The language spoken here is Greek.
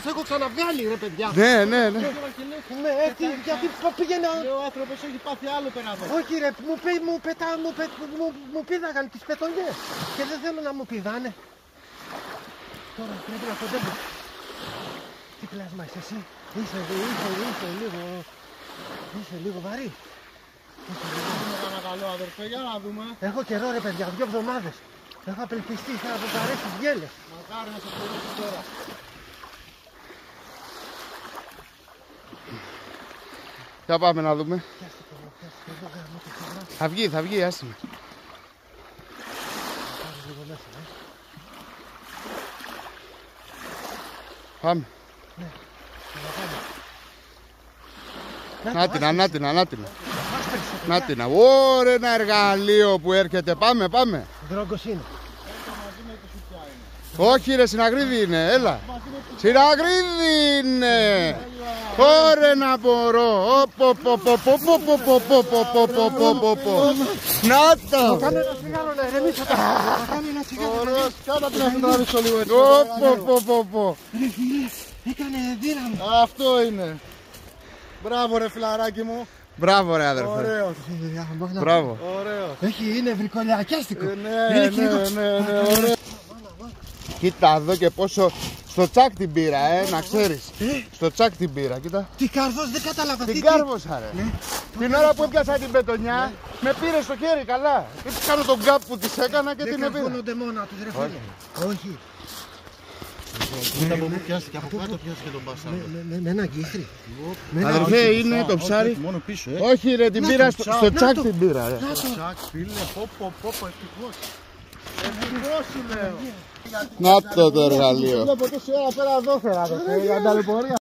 τους έχω ξαναβγάλει ρε παιδιά. Ναι. Ναι, γιατί πήγαινε. Ο άνθρωπος έχει πάθει άλλο πέρα εδώ. Όχι ρε, μου πήδαγαν τις πετονιές και δεν θέλω να μου πηδάνε. Τώρα πρέπει να κοντεύω. Τι πλάσμα είσαι εσύ, είσαι λίγο βαρύ. Ένα καλό αδερφέ, για να δούμε. Έχω καιρό ρε παιδιά, 2 εβδομάδες. Έχω απελπιστεί, θα αποκαρέσει τις γέλες. Μακάρι να σε φορέσει τώρα. Για πάμε να δούμε. Θα βγει, άσε με. Πάμε. Νάτινα. Ωραία, ένα εργαλείο που έρχεται. Πάμε. Δρόγκος είναι. Όχι ρε, Συναγρίδη είναι, έλα. Συναγρίδη είναι. Ωραία να μπορώ. Να το. Κάνε ένα τσιγάρο να ηρεμήσω. Κάνε ένα τσιγάρο. Ωραίος, κάνα την να τραβήξω λίγο έτσι. Ρε φίλε, έκανε δύναμη. Αυτό είναι. Μπράβο ρε φιλαράκι μου. Μπράβο ρε αδερφέ. Ωραίος. Μπράβο. Ωραίος. Είναι βρικολιακιάστικο. Ναι, ωραίο. Κοίτα εδώ και πόσο στο τσάκ την πήρα, να ξέρεις. Στο τσάκ την πήρα, κοίτα. Τι καρδός, δεν κατάλαβα. Την κάρβωσα ρε. Την ώρα που έπιασα την πετονιά, με πήρε στο χέρι καλά. Έτσι κάνω τον γκάπ που της έκανα και την Δεν επήρα. καρφώνονται μόνα τους ρε φίλε. Όχι. Κοίτα από πού πιάστηκε, από κάτω πιάστηκε τον μπασάδο. Με ένα γκίθρι. Αδερφέ, είναι το ψάρι. Μόνο πίσω, Όχι ρε, την πήρα στο τσάκ την πήρα ρε. Τσακ, φίλε, ευτυχώς. Ευτυχώς σου λέω. Να το εργαλείο. Δεν ποτέ σε ώρα πέρα εδώ φέρα, για τα λεπορία.